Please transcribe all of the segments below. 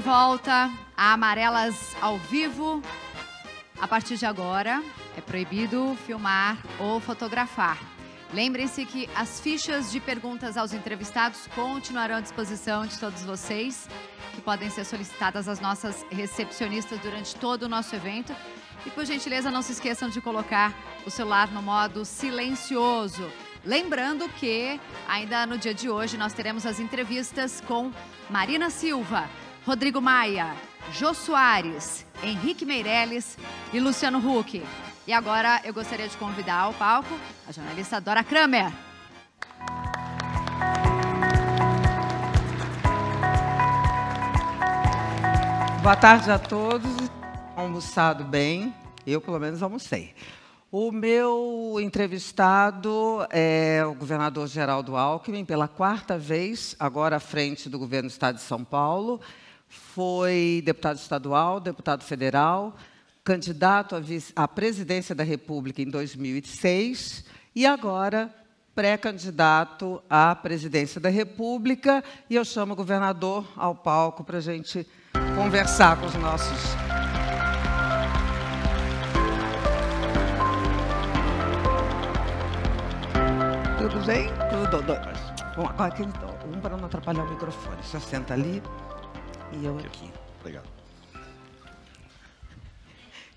volta a Amarelas ao vivo. A partir de agora, é proibido filmar ou fotografar. Lembrem-se que as fichas de perguntas aos entrevistados continuarão à disposição de todos vocês, que podem ser solicitadas às nossas recepcionistas durante todo o nosso evento. E, por gentileza, não se esqueçam de colocar o celular no modo silencioso. Lembrando que, ainda no dia de hoje, nós teremos as entrevistas com Marina Silva, Rodrigo Maia, Jô Soares, Henrique Meirelles e Luciano Huck. E agora eu gostaria de convidar ao palco a jornalista Dora Kramer. Boa tarde a todos. Almoçado bem? Eu, pelo menos, almocei. O meu entrevistado é o governador Geraldo Alckmin, pela quarta vez, agora à frente do governo do Estado de São Paulo. Foi deputado estadual, deputado federal, candidato à presidência da República em 2006 e agora pré-candidato à presidência da República. E eu chamo o governador ao palco para a gente conversar com os nossos... Tudo bem? Tudo. Bom, agora para não atrapalhar o microfone. Só senta ali e eu aqui. Obrigado.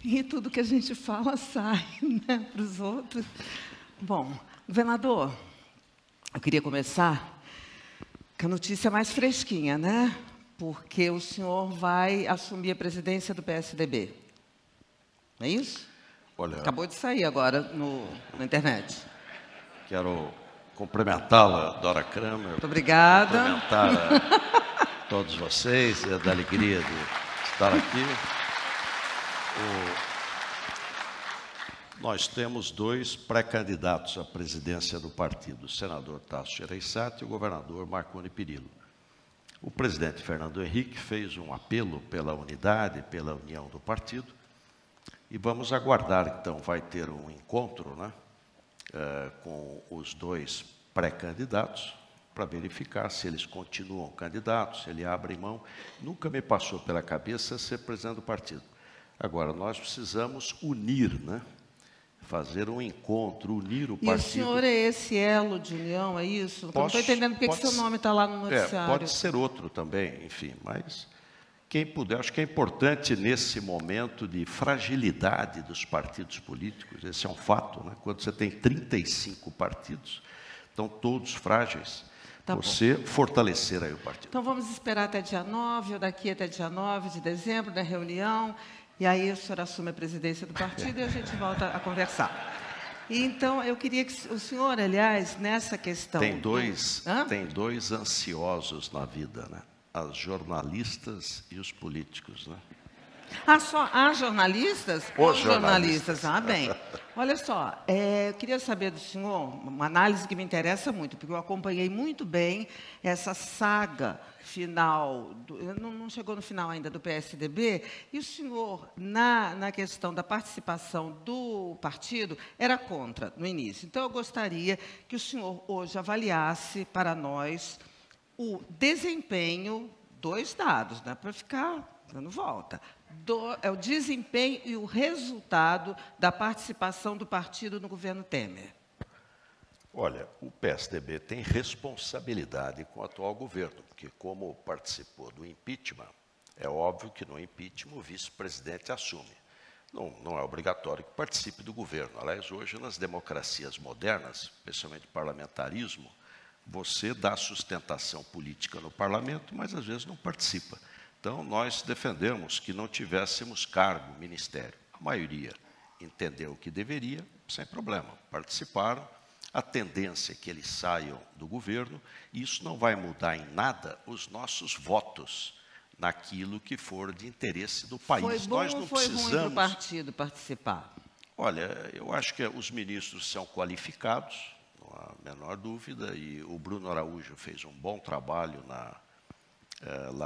E tudo que a gente fala sai, né, para os outros. Bom, governador, eu queria começar com a notícia mais fresquinha, né? Porque o senhor vai assumir a presidência do PSDB. Não é isso? Olha, acabou de sair agora na internet. Quero cumprimentá-la, Dora Kramer. Muito obrigada. Cumprimentar a todos vocês, é da alegria de estar aqui. Nós temos dois pré-candidatos à presidência do partido, o senador Tasso Gereissati e o governador Marconi Perillo. O presidente Fernando Henrique fez um apelo pela unidade, pela união do partido, e vamos aguardar, então, vai ter um encontro, né, com os dois pré-candidatos, para verificar se eles continuam candidatos, se ele abre mão. Nunca me passou pela cabeça ser presidente do partido. Agora, nós precisamos unir, né? Fazer um encontro, unir o partido. E o senhor é esse elo de união, é isso? Não estou entendendo porque que seu nome está lá no noticiário. Pode ser outro também, enfim, mas quem puder. Acho que é importante nesse momento de fragilidade dos partidos políticos, esse é um fato, né? Quando você tem 35 partidos, estão todos frágeis, tá você bom. Fortalecer aí o partido. Então vamos esperar até dia 9, ou daqui até dia 9 de dezembro, da reunião, e aí o senhor assume a presidência do partido e a gente volta a conversar. E, então, eu queria que o senhor, aliás, nessa questão... Tem dois ansiosos na vida, né? As jornalistas e os políticos, né? Só há jornalistas? Os jornalistas. Ah, bem. Olha só, eu queria saber do senhor, uma análise que me interessa muito, porque eu acompanhei muito bem essa saga final, não chegou no final ainda do PSDB, e o senhor, na questão da participação do partido, era contra no início. Então, eu gostaria que o senhor hoje avaliasse para nós o desempenho, dois dados, né, para ficar dando volta, o desempenho e o resultado da participação do partido no governo Temer. Olha, o PSDB tem responsabilidade com o atual governo, porque como participou do impeachment, é óbvio que no impeachment o vice-presidente assume. Não é obrigatório que participe do governo. Aliás, hoje nas democracias modernas, especialmente parlamentarismo, você dá sustentação política no parlamento, mas às vezes não participa. Então, nós defendemos que não tivéssemos cargo, ministério. A maioria entendeu que deveria, sem problema, participaram. A tendência é que eles saiam do governo, e isso não vai mudar em nada os nossos votos naquilo que for de interesse do país. Foi bom ou foi ruim para o partido participar? Olha, eu acho que os ministros são qualificados, não há a menor dúvida, e o Bruno Araújo fez um bom trabalho lá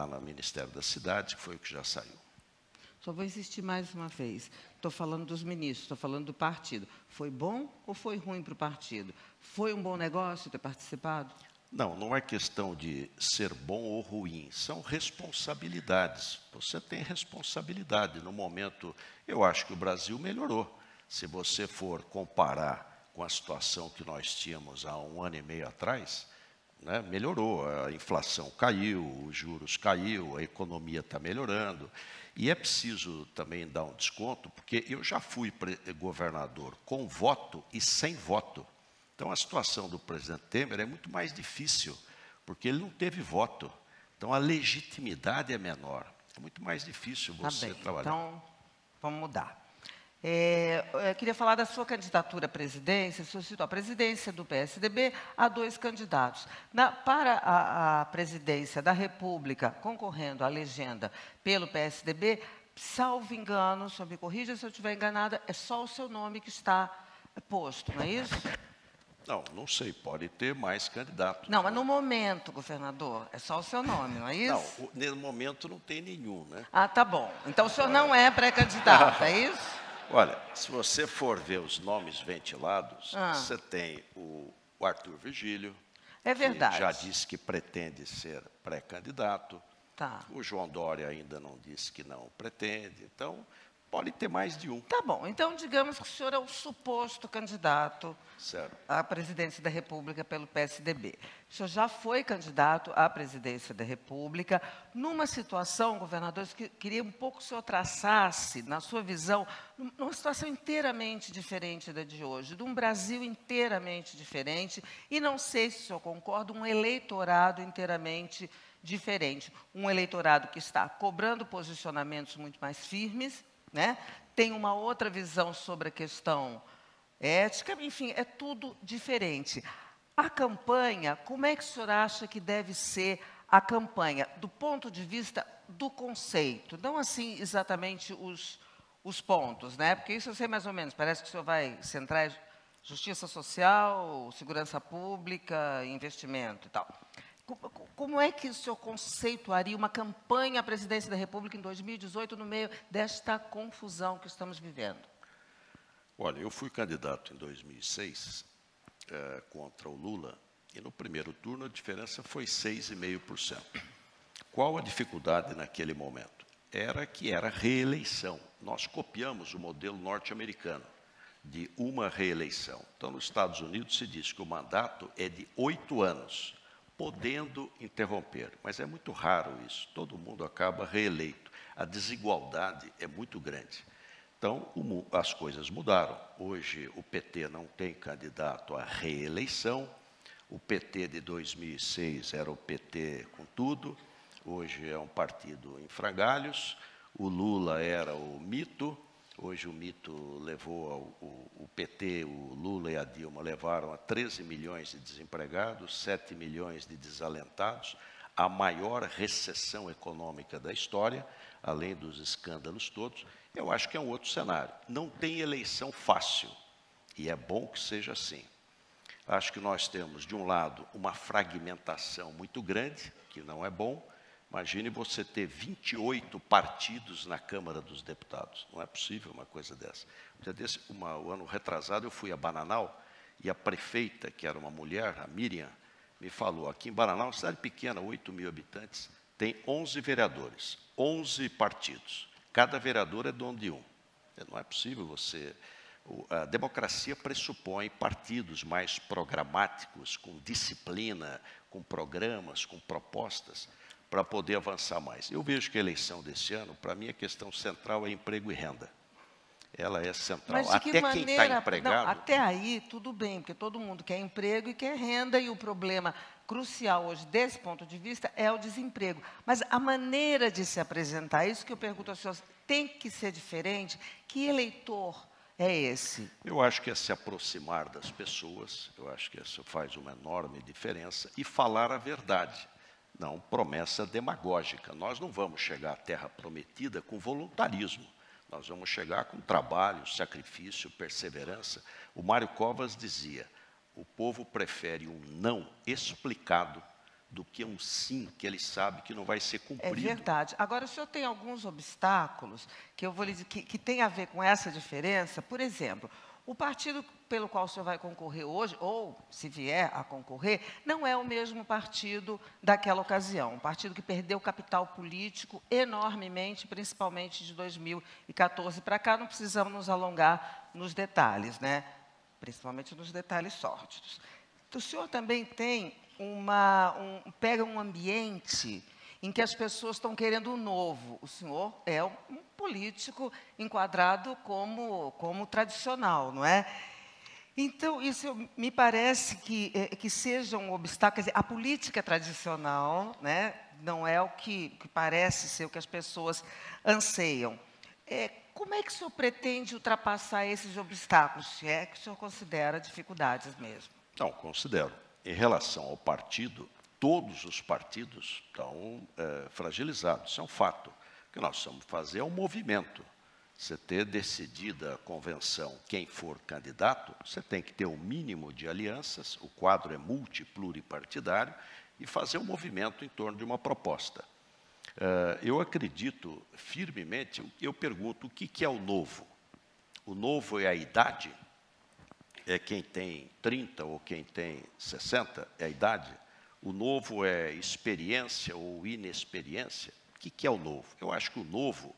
no Ministério das Cidades, que foi o que já saiu. Só vou insistir mais uma vez. Estou falando dos ministros, estou falando do partido. Foi bom ou foi ruim para o partido? Foi um bom negócio ter participado? Não, não é questão de ser bom ou ruim, são responsabilidades. Você tem responsabilidade. No momento, eu acho que o Brasil melhorou. Se você for comparar com a situação que nós tínhamos há 1 ano e meio atrás, né, melhorou. A inflação caiu, os juros caiu, a economia está melhorando. E é preciso também dar um desconto, porque eu já fui governador com voto e sem voto. Então, a situação do presidente Temer é muito mais difícil, porque ele não teve voto. Então, a legitimidade é menor. É muito mais difícil você trabalhar. Então, vamos mudar. Eu queria falar da sua candidatura à presidência. Você citou a presidência do PSDB, há 2 candidatos. Para a presidência da República, concorrendo à legenda pelo PSDB, salvo engano, só me corrija se eu estiver enganada, é só o seu nome que está posto, não é isso? Não, não sei, pode ter mais candidatos. Não, mas no momento, governador, é só o seu nome, não é isso? Não, no momento não tem nenhum, né? Ah, tá bom. Então o senhor não é pré-candidato, é isso? Olha, se você for ver os nomes ventilados, você tem o Arthur Virgílio, é verdade, que já disse que pretende ser pré-candidato. Tá. O João Dória ainda não disse que não pretende, então pode ter mais de um. Tá bom, então digamos que o senhor é o suposto candidato à presidência da República pelo PSDB. O senhor já foi candidato à presidência da República numa situação, governador, que queria um pouco que o senhor traçasse, na sua visão, numa situação inteiramente diferente da de hoje, de um Brasil inteiramente diferente, e não sei se o senhor concorda, um eleitorado inteiramente diferente. Um eleitorado que está cobrando posicionamentos muito mais firmes, né? Tem uma outra visão sobre a questão ética, enfim, é tudo diferente. A campanha, como é que o senhor acha que deve ser a campanha, do ponto de vista do conceito? Não assim exatamente os pontos, né? Porque isso eu sei mais ou menos, parece que o senhor vai centrar justiça social, segurança pública, investimento e tal. Como é que o senhor conceituaria uma campanha à presidência da República em 2018 no meio desta confusão que estamos vivendo? Olha, eu fui candidato em 2006 contra o Lula e no primeiro turno a diferença foi 6,5%. Qual a dificuldade naquele momento? Era que era reeleição. Nós copiamos o modelo norte-americano de uma reeleição. Então, nos Estados Unidos se diz que o mandato é de 8 anos. Podendo interromper, mas é muito raro isso, todo mundo acaba reeleito. A desigualdade é muito grande. Então, as coisas mudaram. Hoje, o PT não tem candidato à reeleição, o PT de 2006 era o PT com tudo, hoje é um partido em frangalhos, o Lula era o mito, hoje o mito levou o PT, o Lula e a Dilma levaram a 13 milhões de desempregados, 7 milhões de desalentados, a maior recessão econômica da história, além dos escândalos todos. Eu acho que é um outro cenário. Não tem eleição fácil, e é bom que seja assim. Acho que nós temos, de um lado, uma fragmentação muito grande, que não é bom. Imagine você ter 28 partidos na Câmara dos Deputados. Não é possível uma coisa dessa. O ano retrasado, eu fui a Bananal e a prefeita, que era uma mulher, a Miriam, me falou, aqui em Bananal, uma cidade pequena, 8 mil habitantes, tem 11 vereadores, 11 partidos. Cada vereador é dono de um. Não é possível você... A democracia pressupõe partidos mais programáticos, com disciplina, com programas, com propostas, para poder avançar mais. Eu vejo que a eleição desse ano, para mim, a questão central é emprego e renda. Ela é central. Mas de que maneira, quem está empregado... Não, até aí, tudo bem, porque todo mundo quer emprego e quer renda, e o problema crucial hoje, desse ponto de vista, é o desemprego. Mas a maneira de se apresentar, isso que eu pergunto aos senhores, tem que ser diferente? Que eleitor é esse? Eu acho que é se aproximar das pessoas, eu acho que isso faz uma enorme diferença, e falar a verdade. Não promessa demagógica. Nós não vamos chegar à terra prometida com voluntarismo. Nós vamos chegar com trabalho, sacrifício, perseverança. O Mário Covas dizia, o povo prefere um não explicado do que um sim que ele sabe que não vai ser cumprido. É verdade. Agora, o senhor tem alguns obstáculos que eu vou lhe dizer que tem a ver com essa diferença. Por exemplo, O partido pelo qual o senhor vai concorrer hoje, ou se vier a concorrer, não é o mesmo partido daquela ocasião. Um partido que perdeu capital político enormemente, principalmente de 2014 para cá. Não precisamos nos alongar nos detalhes, né? Principalmente nos detalhes sórdidos. O senhor também tem pega um ambiente em que as pessoas estão querendo o novo. O senhor é um político enquadrado como tradicional, não é? Então, isso me parece que seja um obstáculo. Quer dizer, a política tradicional, né, não é o que parece ser o que as pessoas anseiam. Como é que o senhor pretende ultrapassar esses obstáculos, se é que o senhor considera dificuldades mesmo? Não, considero. Em relação ao partido, todos os partidos estão fragilizados. Isso é um fato. O que nós precisamos fazer é um movimento. Você ter decidida a convenção quem for candidato, você tem que ter um mínimo de alianças, o quadro é multipluripartidário, e fazer um movimento em torno de uma proposta. Eu acredito firmemente, eu pergunto, o que é o novo? O novo é a idade? É quem tem 30 ou quem tem 60? É a idade? O novo é experiência ou inexperiência? O que é o novo? Eu acho que o novo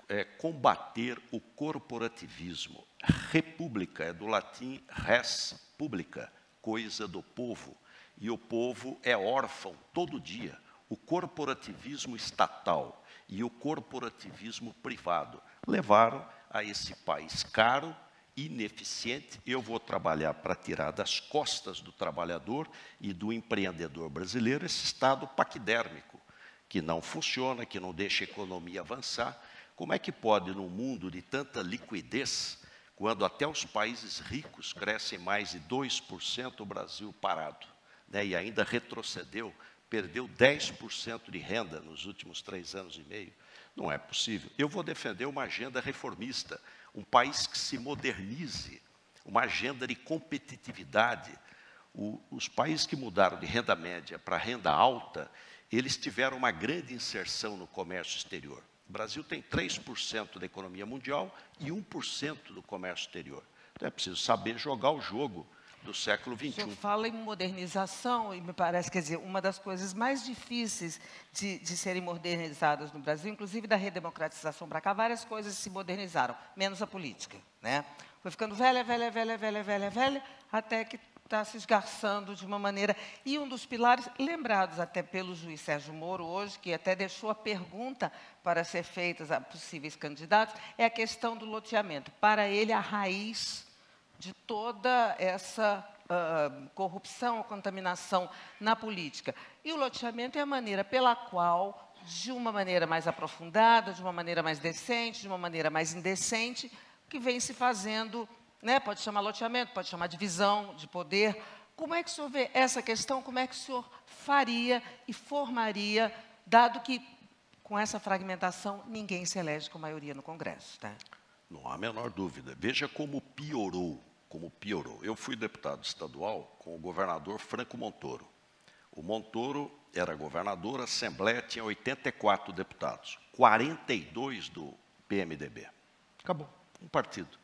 é combater o corporativismo. República é do latim res publica, coisa do povo. E o povo é órfão todo dia. O corporativismo estatal e o corporativismo privado levaram a esse país caro, ineficiente. Eu vou trabalhar para tirar das costas do trabalhador e do empreendedor brasileiro esse estado paquidérmico, que não funciona, que não deixa a economia avançar. Como é que pode, num mundo de tanta liquidez, quando até os países ricos crescem mais de 2%, o Brasil parado, né, e ainda retrocedeu, perdeu 10% de renda nos últimos 3 anos e meio? Não é possível. Eu vou defender uma agenda reformista, um país que se modernize, uma agenda de competitividade. Os países que mudaram de renda média para renda alta, eles tiveram uma grande inserção no comércio exterior. O Brasil tem 3% da economia mundial e 1% do comércio exterior. Então é preciso saber jogar o jogo do século XXI. O senhor fala em modernização e me parece, quer dizer, uma das coisas mais difíceis de serem modernizadas no Brasil, inclusive da redemocratização para cá, várias coisas se modernizaram, menos a política, né? Foi ficando velha, até que está se esgarçando de uma maneira. E um dos pilares, lembrados até pelo juiz Sérgio Moro hoje, que até deixou a pergunta para ser feita a possíveis candidatos, é a questão do loteamento. Para ele, a raiz de toda essa corrupção ou contaminação na política. E o loteamento é a maneira pela qual, de uma maneira mais aprofundada, de uma maneira mais decente, de uma maneira mais indecente, que vem se fazendo, né? Pode chamar loteamento, pode chamar divisão de poder. Como é que o senhor vê essa questão? Como é que o senhor faria e formaria, dado que, com essa fragmentação, ninguém se elege com maioria no Congresso, tá? Não há a menor dúvida. Veja como piorou. Eu fui deputado estadual com o governador Franco Montoro. O Montoro era governador, a Assembleia tinha 84 deputados, 42 do PMDB. Acabou, um partido.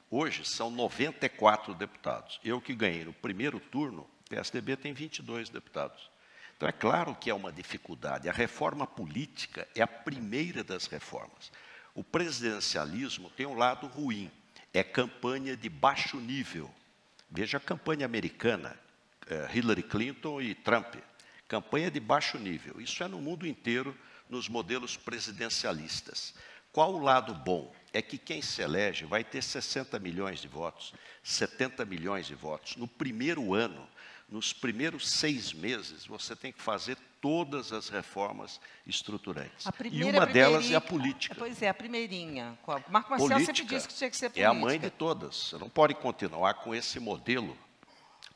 Hoje são 94 deputados. Eu que ganhei no primeiro turno, o PSDB tem 22 deputados. Então, é claro que é uma dificuldade. A reforma política é a primeira das reformas. O presidencialismo tem um lado ruim, é campanha de baixo nível. Veja a campanha americana, Hillary Clinton e Trump. Campanha de baixo nível. Isso é no mundo inteiro, nos modelos presidencialistas. Qual o lado bom? É que quem se elege vai ter 60 milhões de votos, 70 milhões de votos. No primeiro ano, nos primeiros 6 meses, você tem que fazer todas as reformas estruturantes. E uma delas é a política. Pois é, a primeirinha. O Marco Marcel sempre disse que tinha que ser política. É a mãe de todas. Você não pode continuar com esse modelo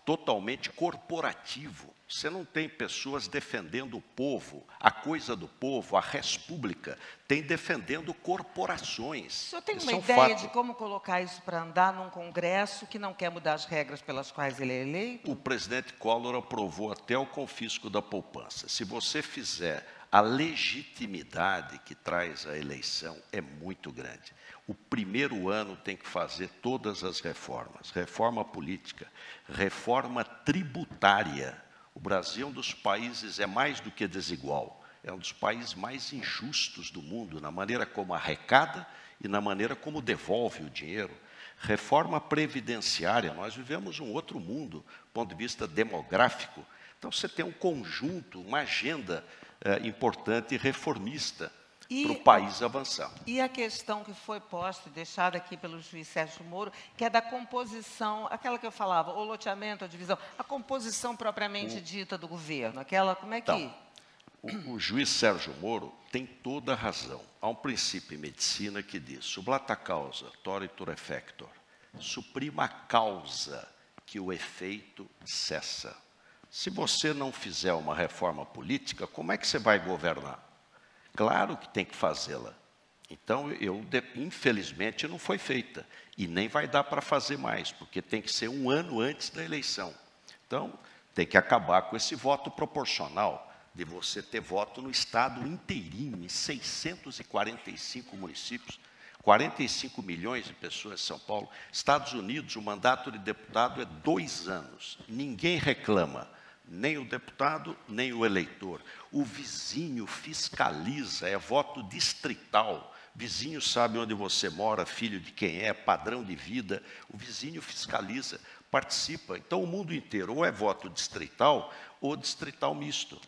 totalmente corporativo. Você não tem pessoas defendendo o povo, a coisa do povo, a res pública, tem defendendo corporações. O senhor tem uma ideia de como colocar isso para andar num Congresso que não quer mudar as regras pelas quais ele é eleito? O presidente Collor aprovou até o confisco da poupança. Se você fizer a legitimidade que traz a eleição é muito grande. O primeiro ano tem que fazer todas as reformas, reforma política, reforma tributária. O Brasil é um dos países, é mais do que desigual, é um dos países mais injustos do mundo, na maneira como arrecada e na maneira como devolve o dinheiro. Reforma previdenciária, nós vivemos um outro mundo, do ponto de vista demográfico. Então, você tem um conjunto, uma agenda importante e reformista para o país avançar. E a questão que foi posta e deixada aqui pelo juiz Sérgio Moro, que é da composição, aquela que eu falava, o loteamento, a divisão, a composição propriamente dita do governo, aquela, como é que... Então, o juiz Sérgio Moro tem toda a razão. Há um princípio em medicina que diz, sublata causa, toritur effector, suprima a causa que o efeito cessa. Se você não fizer uma reforma política, como é que você vai governar? Claro que tem que fazê-la. Então, infelizmente, não foi feita. E nem vai dar para fazer mais, porque tem que ser um ano antes da eleição. Então, tem que acabar com esse voto proporcional, de você ter voto no estado inteirinho, em 645 municípios, 45 milhões de pessoas em São Paulo. Estados Unidos, o mandato de deputado é 2 anos. Ninguém reclama, nem o deputado, nem o eleitor. O vizinho fiscaliza, é voto distrital. O vizinho sabe onde você mora, filho de quem é, padrão de vida. O vizinho fiscaliza, participa. Então, o mundo inteiro ou é voto distrital ou distrital misto.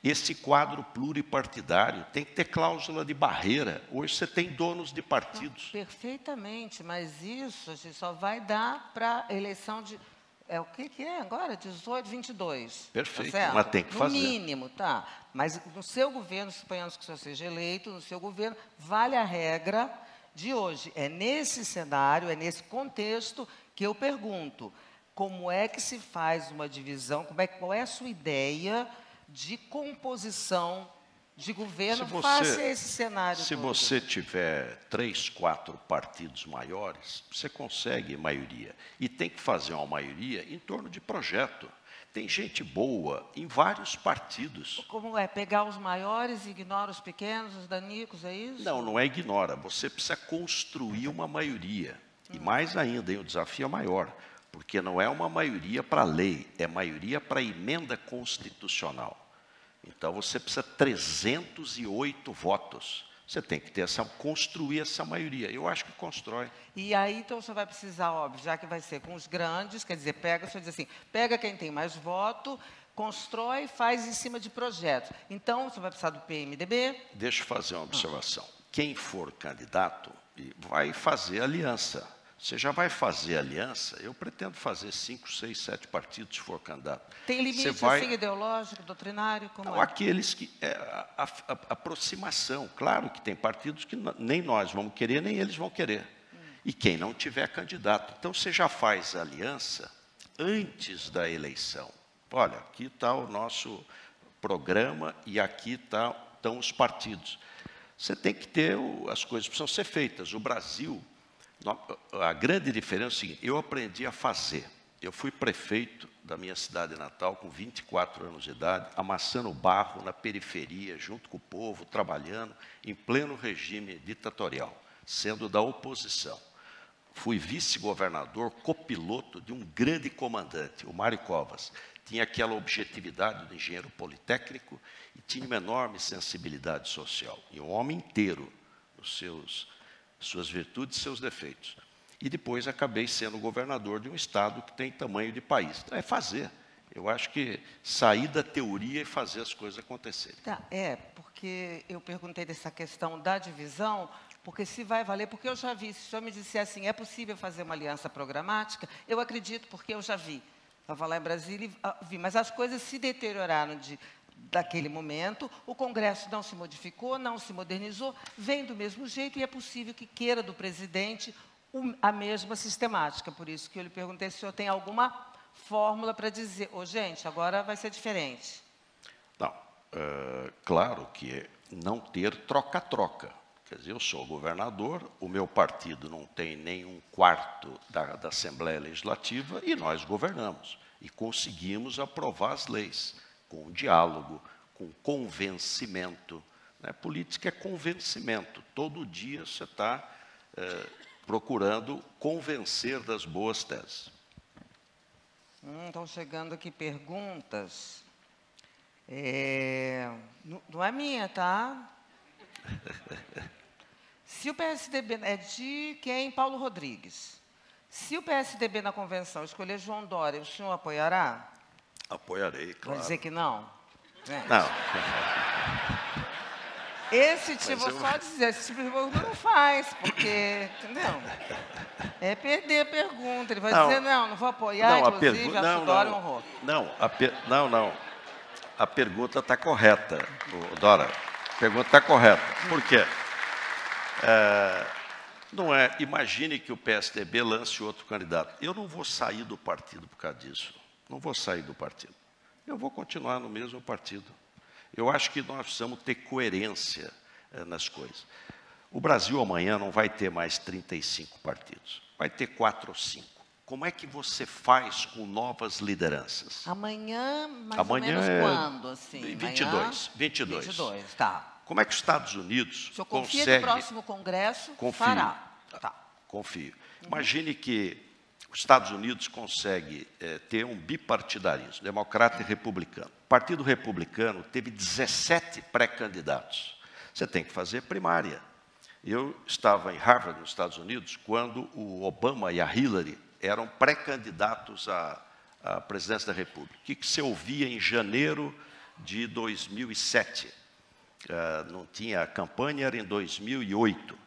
Esse quadro pluripartidário tem que ter cláusula de barreira. Hoje você tem donos de partidos. Perfeitamente, mas isso a gente só vai dar para a eleição de... o que é agora? 18, 22. Perfeito, tá, mas tem que fazer. No mínimo, tá. Mas no seu governo, suponhamos que o senhor seja eleito, no seu governo, vale a regra de hoje. É nesse cenário, é nesse contexto que eu pergunto, como é que se faz uma divisão, qual é a sua ideia de composição de governo face a esse cenário Se todo? você tiver 3, 4 partidos maiores, você consegue maioria. E tem que fazer uma maioria em torno de projeto. Tem gente boa em vários partidos. Como é? Pegar os maiores e ignora os pequenos, os danicos, é isso? Não, não é ignora. Você precisa construir uma maioria. E mais ainda, o desafio é maior. Porque não é uma maioria para lei, é maioria para emenda constitucional. Então, você precisa de 308 votos. Você tem que construir essa maioria. Eu acho que constrói. E aí, então, você vai precisar, óbvio, já que vai ser com os grandes, quer dizer, o senhor diz assim, pega quem tem mais voto, constrói, faz em cima de projetos. Então, você vai precisar do PMDB? Deixa eu fazer uma observação. Quem for candidato vai fazer aliança. Você já vai fazer aliança? Eu pretendo fazer 5, 6, 7 partidos se for candidato. Tem limite assim, ideológico, doutrinário? Como não, aqueles que... a aproximação. Claro que tem partidos que nem nós vamos querer, nem eles vão querer. E quem não tiver candidato. Então, você já faz aliança antes da eleição. Olha, aqui está o nosso programa e aqui estão os partidos. Você tem que ter... As coisas precisam ser feitas. O Brasil... A grande diferença é o seguinte, eu aprendi a fazer. Eu fui prefeito da minha cidade natal com 24 anos de idade, amassando barro na periferia, junto com o povo, trabalhando, em pleno regime ditatorial, sendo da oposição. Fui vice-governador, copiloto de um grande comandante, o Mário Covas. Tinha aquela objetividade do engenheiro politécnico e tinha uma enorme sensibilidade social. E um homem inteiro, nos suas virtudes e seus defeitos. E depois acabei sendo governador de um estado que tem tamanho de país. Então, é fazer. Eu acho que sair da teoria e fazer as coisas acontecerem. Tá, porque eu perguntei dessa questão da divisão, porque se vai valer, porque eu já vi, se o senhor me disser assim, é possível fazer uma aliança programática, eu acredito, porque eu já vi. Estava lá em Brasília e vi, mas as coisas se deterioraram daquele momento, o Congresso não se modificou, não se modernizou, vem do mesmo jeito e é possível que queira do presidente a mesma sistemática. Por isso que eu lhe perguntei se o senhor tem alguma fórmula para dizer, gente, agora vai ser diferente. Não, claro que não ter troca-troca. Quer dizer, eu sou governador, o meu partido não tem nem 1/4 da Assembleia Legislativa e nós governamos. E conseguimos aprovar as leis, com diálogo, com convencimento. Né? Política é convencimento. Todo dia você está procurando convencer das boas teses. Estão chegando aqui perguntas. Não é minha, tá? Se o PSDB... É de quem? Paulo Rodrigues. Se o PSDB na convenção escolher João Dória, o senhor apoiará? Apoiarei, claro. Vai dizer que não? Não. Esse tipo, vou só dizer, esse tipo de pergunta não faz, porque, entendeu? É perder a pergunta. Ele vai dizer, não vou apoiar, inclusive, acho Dória um horror. Não. A pergunta está correta, Dora. A pergunta está correta. Por quê? Não é, imagine que o PSDB lance outro candidato. Eu não vou sair do partido por causa disso. Não vou sair do partido. Eu vou continuar no mesmo partido. Eu acho que nós precisamos ter coerência nas coisas. O Brasil amanhã não vai ter mais 35 partidos. Vai ter 4 ou 5. Como é que você faz com novas lideranças? Amanhã, mais ou menos quando? Assim, 22. 22, tá. Como é que os Estados Unidos o senhor confia consegue... que o próximo Congresso fará? Tá. Confio. Imagine que os Estados Unidos consegue ter um bipartidarismo, democrata e republicano. O Partido Republicano teve 17 pré-candidatos. Você tem que fazer primária. Eu estava em Harvard, nos Estados Unidos, quando o Obama e a Hillary eram pré-candidatos à presidência da República. O que se ouvia em janeiro de 2007? Não tinha campanha, era em 2008.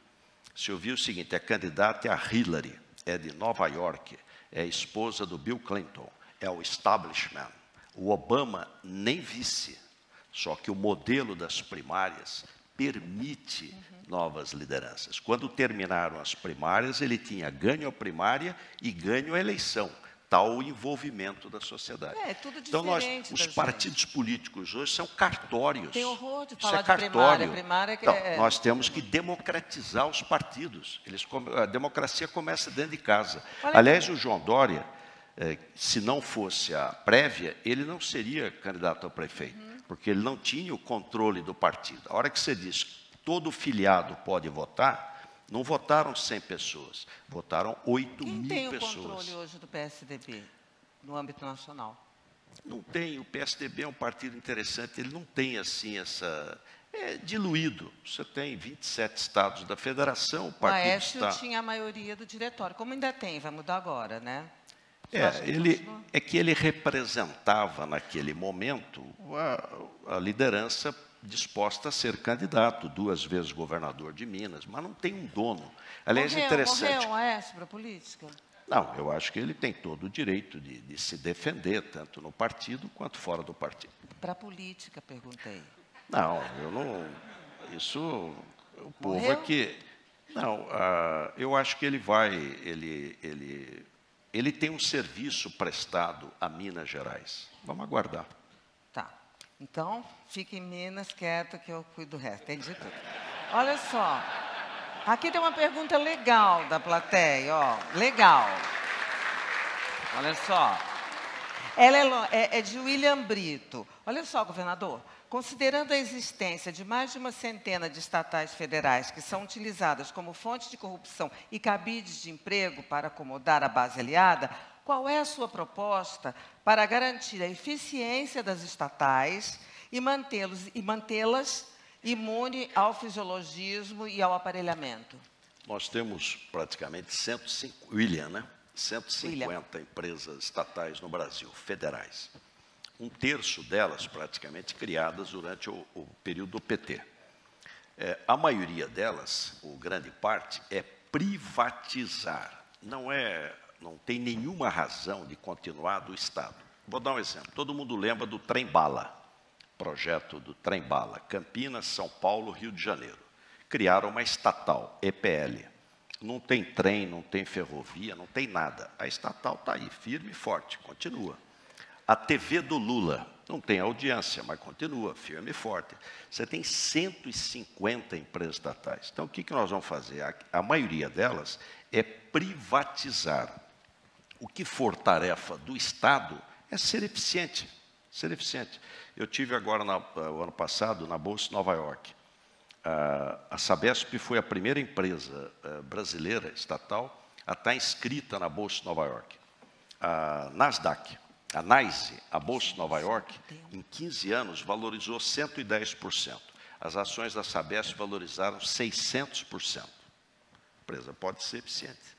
Se ouvia o seguinte, a candidata é a Hillary, é de Nova York, é esposa do Bill Clinton, é o establishment. O Obama nem vice, só que o modelo das primárias permite novas lideranças. Quando terminaram as primárias, ele tinha ganho a primária e ganho a eleição. Tal o envolvimento da sociedade. Tudo diferente. Então, os partidos políticos hoje são cartórios. Tem horror de falar de primária. Então, nós temos que democratizar os partidos. A democracia começa dentro de casa. Aliás, o João Dória, se não fosse a prévia, ele não seria candidato a prefeito, porque ele não tinha o controle do partido. A hora que você diz que todo filiado pode votar, não votaram 100 pessoas, votaram 8 mil pessoas. Quem tem o controle hoje do PSDB, no âmbito nacional? Não tem, o PSDB é um partido interessante, ele não tem assim essa... É diluído, você tem 27 estados da federação, o partido Aécio tinha a maioria do diretório, como ainda tem, vai mudar agora, né? É que ele representava naquele momento a liderança disposta a ser candidato, 2 vezes governador de Minas, mas não tem um dono. Aliás, é interessante. Morreu o Aécio para a política? Não, eu acho que ele tem todo o direito de se defender, tanto no partido quanto fora do partido. Para a política, perguntei. Não, eu não... Isso, o povo aqui... Não, eu acho que ele vai... Ele tem um serviço prestado a Minas Gerais. Vamos aguardar. Tá. Então, fique em Minas quieto que eu cuido do resto. Entendi tudo. Olha só. Aqui tem uma pergunta legal da plateia, ó. Legal. Olha só. Ela é de William Brito. Olha só, governador. Considerando a existência de mais de uma centena de estatais federais que são utilizadas como fonte de corrupção e cabides de emprego para acomodar a base aliada, qual é a sua proposta para garantir a eficiência das estatais e mantê-las imune ao fisiologismo e ao aparelhamento? Nós temos praticamente 150 empresas estatais no Brasil, federais. 1/3 delas praticamente criadas durante o período do PT. A maioria delas, ou grande parte, é privatizar. Não tem nenhuma razão de continuar do Estado. Vou dar um exemplo. Todo mundo lembra do Trem-Bala, projeto do Trem-Bala, Campinas, São Paulo, Rio de Janeiro. Criaram uma estatal, EPL. Não tem trem, não tem ferrovia, não tem nada. A estatal está aí, firme e forte, continua. A TV do Lula não tem audiência, mas continua firme e forte. Você tem 150 empresas estatais. Então, o que nós vamos fazer? A maioria delas é privatizar. O que for tarefa do Estado é ser eficiente. Ser eficiente. Eu tive agora, o ano passado, na Bolsa de Nova York. A Sabesp foi a primeira empresa brasileira, estatal, a estar inscrita na Bolsa de Nova York. A Nasdaq, a NYSE, a Bolsa de Nova York, em 15 anos, valorizou 110%. As ações da Sabesp valorizaram 600%. A empresa pode ser eficiente.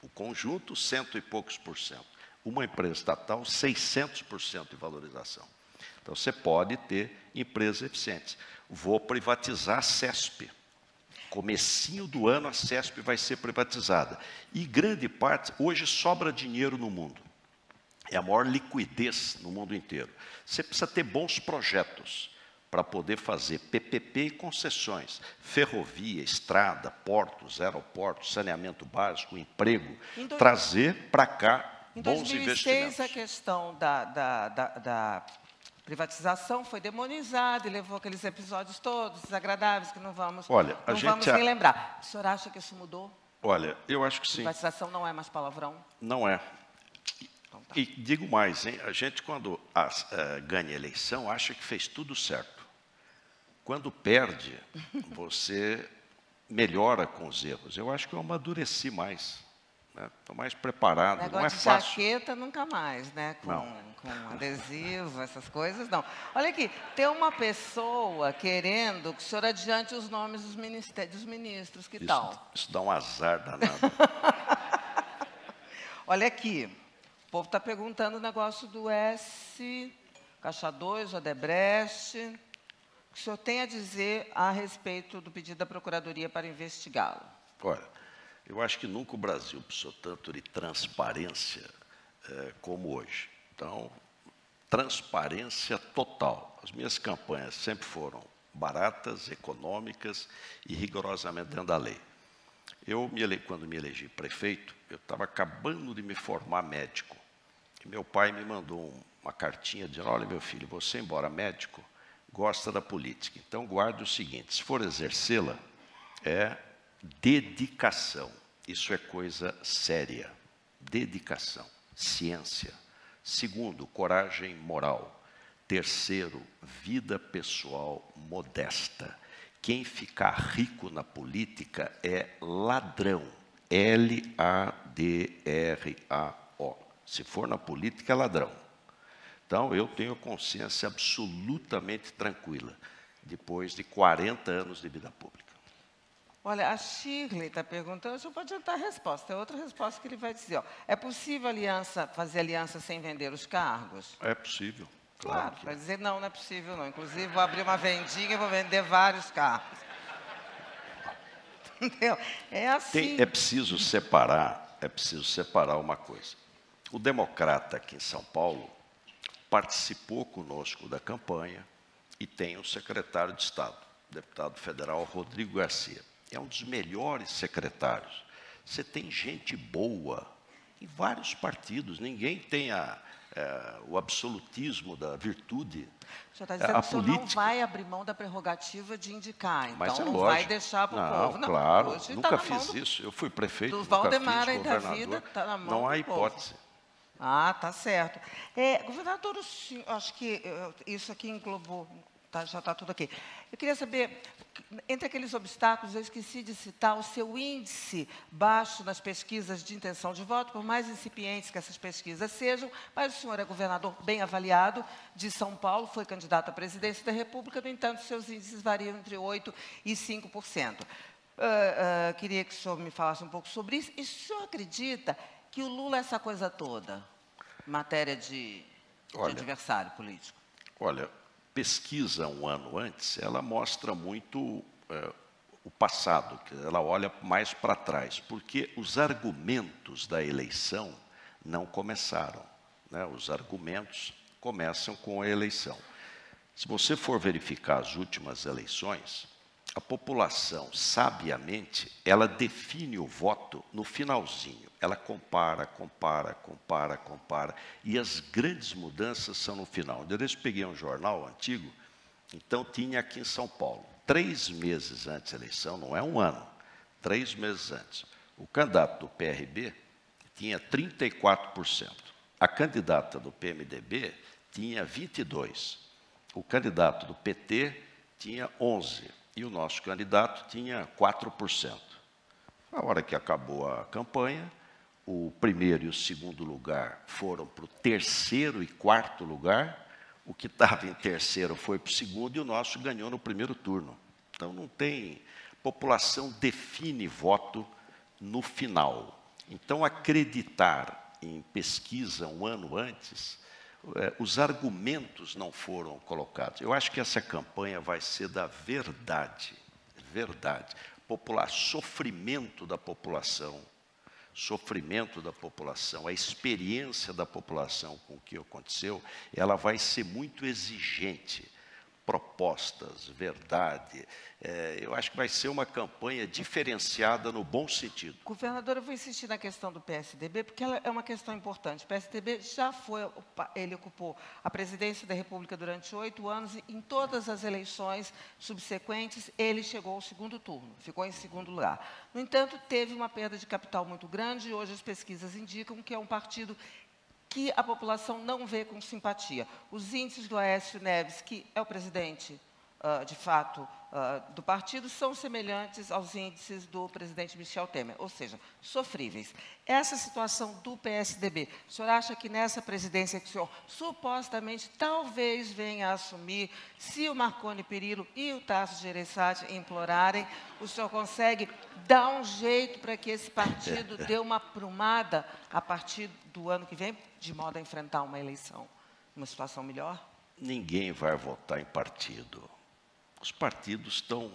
O conjunto, 100 e poucos por cento. Uma empresa estatal, 600% de valorização. Então, você pode ter empresas eficientes. Vou privatizar a CESP. Comecinho do ano, a CESP vai ser privatizada. E grande parte, hoje sobra dinheiro no mundo. É a maior liquidez no mundo inteiro. Você precisa ter bons projetos para poder fazer PPP e concessões, ferrovia, estrada, portos, aeroportos, saneamento básico, emprego, trazer para cá bons investimentos. Em 2006, a questão da privatização foi demonizada e levou aqueles episódios todos desagradáveis que não vamos nem lembrar. O senhor acha que isso mudou? Olha, eu acho que sim. Privatização não é mais palavrão? Não é. Então, tá. E digo mais, hein? A gente, quando ganha a eleição, acha que fez tudo certo. Quando perde, você melhora com os erros. Eu acho que eu amadureci mais. Estou mais preparado. Negócio não é de fácil. Jaqueta nunca mais, né? Com adesivo, essas coisas, não. Olha aqui, tem uma pessoa querendo que o senhor adiante os nomes dos ministros, que tal? Isso dá um azar danado. Olha aqui, o povo está perguntando o negócio do Caixa 2, Odebrecht. O que o senhor tem a dizer a respeito do pedido da Procuradoria para investigá-lo? Olha, eu acho que nunca o Brasil precisou tanto de transparência como hoje. Então, transparência total. As minhas campanhas sempre foram baratas, econômicas e rigorosamente dentro da lei. Quando me elegi prefeito, eu estava acabando de me formar médico. E meu pai me mandou uma cartinha dizendo: olha, meu filho, você, embora médico, gosta da política. Então, guarde o seguinte: se for exercê-la, é dedicação. Isso é coisa séria. Dedicação. Ciência. Segundo, coragem moral. Terceiro, vida pessoal modesta. Quem ficar rico na política é ladrão. L-A-D-R-A-O. Se for na política, é ladrão. Então, eu tenho consciência absolutamente tranquila, depois de 40 anos de vida pública. Olha, a Shirley está perguntando, o senhor pode adiantar a resposta, é outra resposta que ele vai dizer. Ó, é possível fazer aliança sem vender os cargos? É possível. Claro, vai dizer não é possível não. Inclusive, vou abrir uma vendinha e vou vender vários carros. Entendeu? É assim. É preciso separar uma coisa. O Democrata aqui em São Paulo participou conosco da campanha e tem um secretário de Estado, o deputado federal Rodrigo Garcia. É um dos melhores secretários. Você tem gente boa em vários partidos. Ninguém tem o absolutismo da virtude. O senhor está dizendo que o senhor não vai abrir mão da prerrogativa de indicar, então não vai deixar para o povo. Não, claro, nunca fiz isso. Eu fui prefeito, do nunca Valdemar fiz da vida, está na mão não há do hipótese. Povo. Ah, tá certo. Governador, acho que isso aqui englobou, já está tudo aqui. Eu queria saber, entre aqueles obstáculos, eu esqueci de citar o seu índice baixo nas pesquisas de intenção de voto, por mais incipientes que essas pesquisas sejam, mas o senhor é governador bem avaliado de São Paulo, foi candidato à presidência da República, no entanto, seus índices variam entre 8% e 5%. Queria que o senhor me falasse um pouco sobre isso. E o senhor acredita que o Lula é essa coisa toda, em matéria de adversário político? Olha, pesquisa um ano antes, ela mostra muito o passado, ela olha mais para trás, porque os argumentos da eleição não começaram, né? Os argumentos começam com a eleição. Se você for verificar as últimas eleições, a população, sabiamente, ela define o voto no finalzinho. Ela compara, e as grandes mudanças são no final. Eu peguei um jornal antigo, então tinha aqui em São Paulo, 3 meses antes da eleição, não é um ano, 3 meses antes, o candidato do PRB tinha 34%, a candidata do PMDB tinha 22. O candidato do PT tinha 11. E o nosso candidato tinha 4%. Na hora que acabou a campanha, o primeiro e o segundo lugar foram para o terceiro e quarto lugar. O que estava em terceiro foi para o segundo e o nosso ganhou no primeiro turno. Então, não tem... População define voto no final. Então, acreditar em pesquisa um ano antes, os argumentos não foram colocados. Eu acho que essa campanha vai ser da verdade, sofrimento da população, a experiência da população com o que aconteceu, ela vai ser muito exigente. Propostas, verdade. Eu acho que vai ser uma campanha diferenciada no bom sentido. Governador, eu vou insistir na questão do PSDB, porque ela é uma questão importante. O PSDB ele ocupou a presidência da República durante 8 anos e em todas as eleições subsequentes ele chegou ao segundo turno, ficou em segundo lugar. No entanto, teve uma perda de capital muito grande e hoje as pesquisas indicam que é um partido que a população não vê com simpatia. Os índices do Aécio Neves, que é o presidente, de fato, do partido, são semelhantes aos índices do presidente Michel Temer, ou seja, sofríveis. Essa situação do PSDB, o senhor acha que nessa presidência que o senhor supostamente talvez venha a assumir, se o Marconi Perillo e o Tasso Gereissati implorarem, o senhor consegue dar um jeito para que esse partido dê uma aprumada a partir do ano que vem, de modo a enfrentar uma eleição, uma situação melhor? Ninguém vai votar em partido. Os partidos estão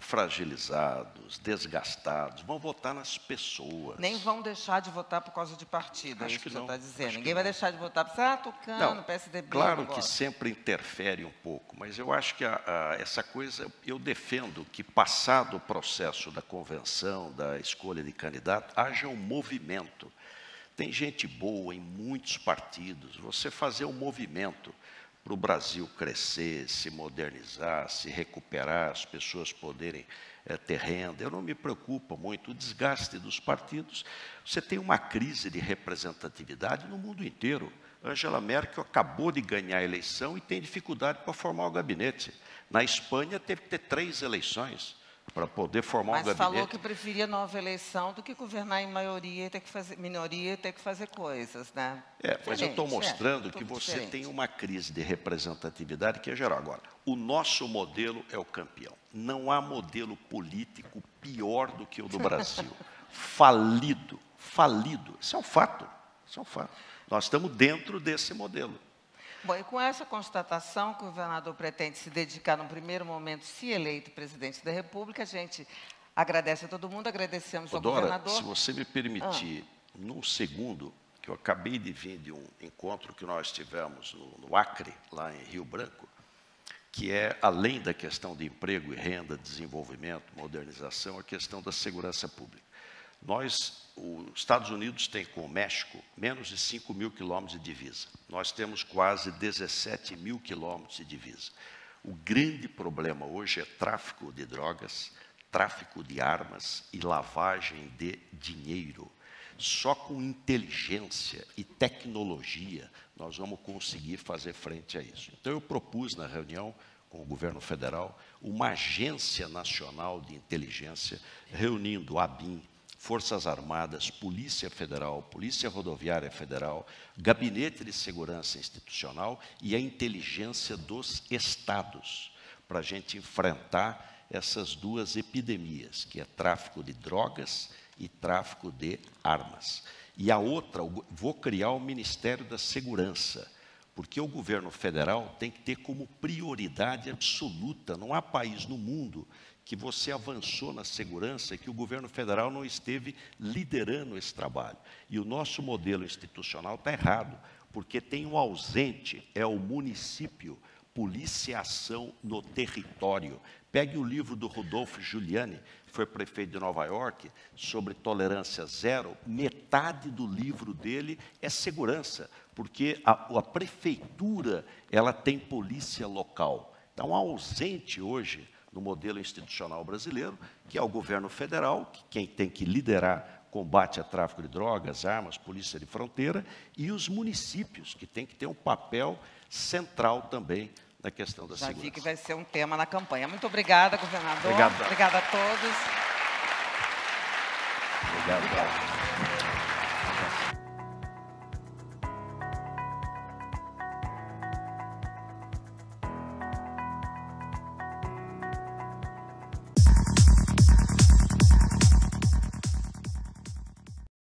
fragilizados, desgastados, vão votar nas pessoas. Nem vão deixar de votar por causa de partido, é isso que o senhor está dizendo. Ninguém vai não. Deixar de votar por Tucano, PSDB. Claro que sempre interfere um pouco, mas eu acho que essa coisa, eu defendo que, passado o processo da convenção, da escolha de candidato, haja um movimento. Tem gente boa em muitos partidos, você fazer um movimento para o Brasil crescer, se modernizar, se recuperar, as pessoas poderem ter renda. Eu não me preocupo muito, o desgaste dos partidos. Você tem uma crise de representatividade no mundo inteiro. Angela Merkel acabou de ganhar a eleição e tem dificuldade para formar o gabinete. Na Espanha teve que ter 3 eleições para poder formar um gabinete. Mas falou que preferia nova eleição do que governar em maioria e ter que fazer minoria e ter que fazer coisas, né? Mas eu estou mostrando que você tem uma crise de representatividade que é geral. Agora, o nosso modelo é o campeão. Não há modelo político pior do que o do Brasil. Falido. Isso é um fato. Nós estamos dentro desse modelo. Bom, e com essa constatação que o governador pretende se dedicar, no primeiro momento, se eleito presidente da República, a gente agradece a todo mundo, agradecemos ao governador. Se você me permitir, num segundo, que eu acabei de vir de um encontro que nós tivemos no Acre, lá em Rio Branco, que é, além da questão de emprego e renda, desenvolvimento, modernização, a questão da segurança pública. Os Estados Unidos tem com o México menos de 5 mil quilômetros de divisa. Nós temos quase 17 mil quilômetros de divisa. O grande problema hoje é tráfico de drogas, tráfico de armas e lavagem de dinheiro. Só com inteligência e tecnologia nós vamos conseguir fazer frente a isso. Então, eu propus na reunião com o governo federal uma agência nacional de inteligência, reunindo a ABIN, Forças Armadas, Polícia Federal, Polícia Rodoviária Federal, Gabinete de Segurança Institucional e a inteligência dos estados, para a gente enfrentar essas duas epidemias, que é tráfico de drogas e tráfico de armas. E a outra, vou criar o Ministério da Segurança, porque o governo federal tem que ter como prioridade absoluta, não há país no mundo que você avançou na segurança e que o governo federal não esteve liderando esse trabalho. E o nosso modelo institucional está errado, porque tem um ausente, é o município, policiação no território. Pegue o livro do Rudolph Giuliani, que foi prefeito de Nova York, sobre tolerância zero, metade do livro dele é segurança, porque a prefeitura ela tem polícia local. Então, ausente hoje no modelo institucional brasileiro, que é o governo federal, que quem tem que liderar combate a tráfico de drogas, armas, polícia de fronteira, e os municípios, que têm que ter um papel central também na questão da segurança. Já vi que vai ser um tema na campanha. Muito obrigada, governador. Obrigado. Obrigada a todos. Obrigado.